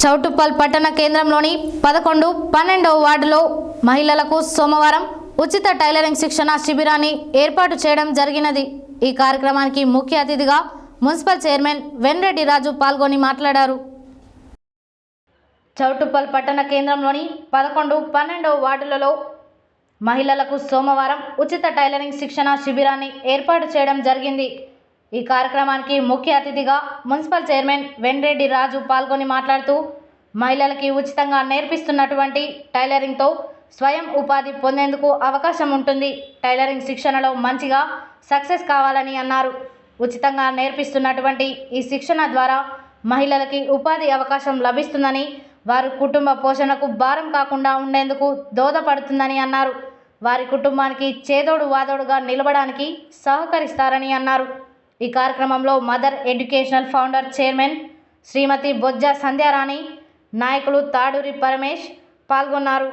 చౌటుప్పల్ పట్టణ కేంద్రంలోని 11, 12వ వార్డులో మహిళలకు సోమవారం ఉచిత టైలరింగ్ శిక్షణ శిబిరాన్ని ఏర్పాటు చేయడం జరిగినది। ఈ కార్యక్రమానికి ముఖ్య అతిథిగా మున్సిపల్ చైర్మన్ వెన్రెడ్డి రాజు పాల్గొని మాట్లాడారు। చౌటుప్పల్ పట్టణ కేంద్రంలోని 11, 12వ వార్డులలో మహిళలకు సోమవారం ఉచిత టైలరింగ్ శిక్షణ శిబిరాన్ని ఏర్పాటు చేయడం జరిగింది। ఈ కార్యక్రమానికి ముఖ్య అతిథిగా మున్సిపల్ చైర్మన్ వెన్రెడ్డి రాజు పాల్గొని మాట్లాడుతూ మహిళలకి ఉచితంగా నేర్పిస్తున్నటువంటి టైలరింగ్తో స్వయం ఉపాధి పొందేందుకు అవకాశం ఉంటుంది। టైలరింగ్ శిక్షణలో మంచిగా సక్సెస్ కావాలని అన్నారు। ఉచితంగా నేర్పిస్తున్నటువంటి ఈ శిక్షణ ద్వారా మహిళలకి ఉపాధి అవకాశం లభిస్తుందని, వారి కుటుంబ పోషణకు భారం కాకుండా ఉండేందుకు దోహదపడుతుందని అన్నారు। వారి కుటుంబానికి చేదోడు వాదోడుగా నిలబడడానికి సహకరిస్తారని అన్నారు। ఈ కార్యక్రమంలో మదర్ ఎడ్యుకేషనల్ ఫౌండర్ చైర్మన్ శ్రీమతి బొజ్జ సంధ్యారాణి, నాయకులు తాడూరి పరమేష్ పాల్గొన్నారు।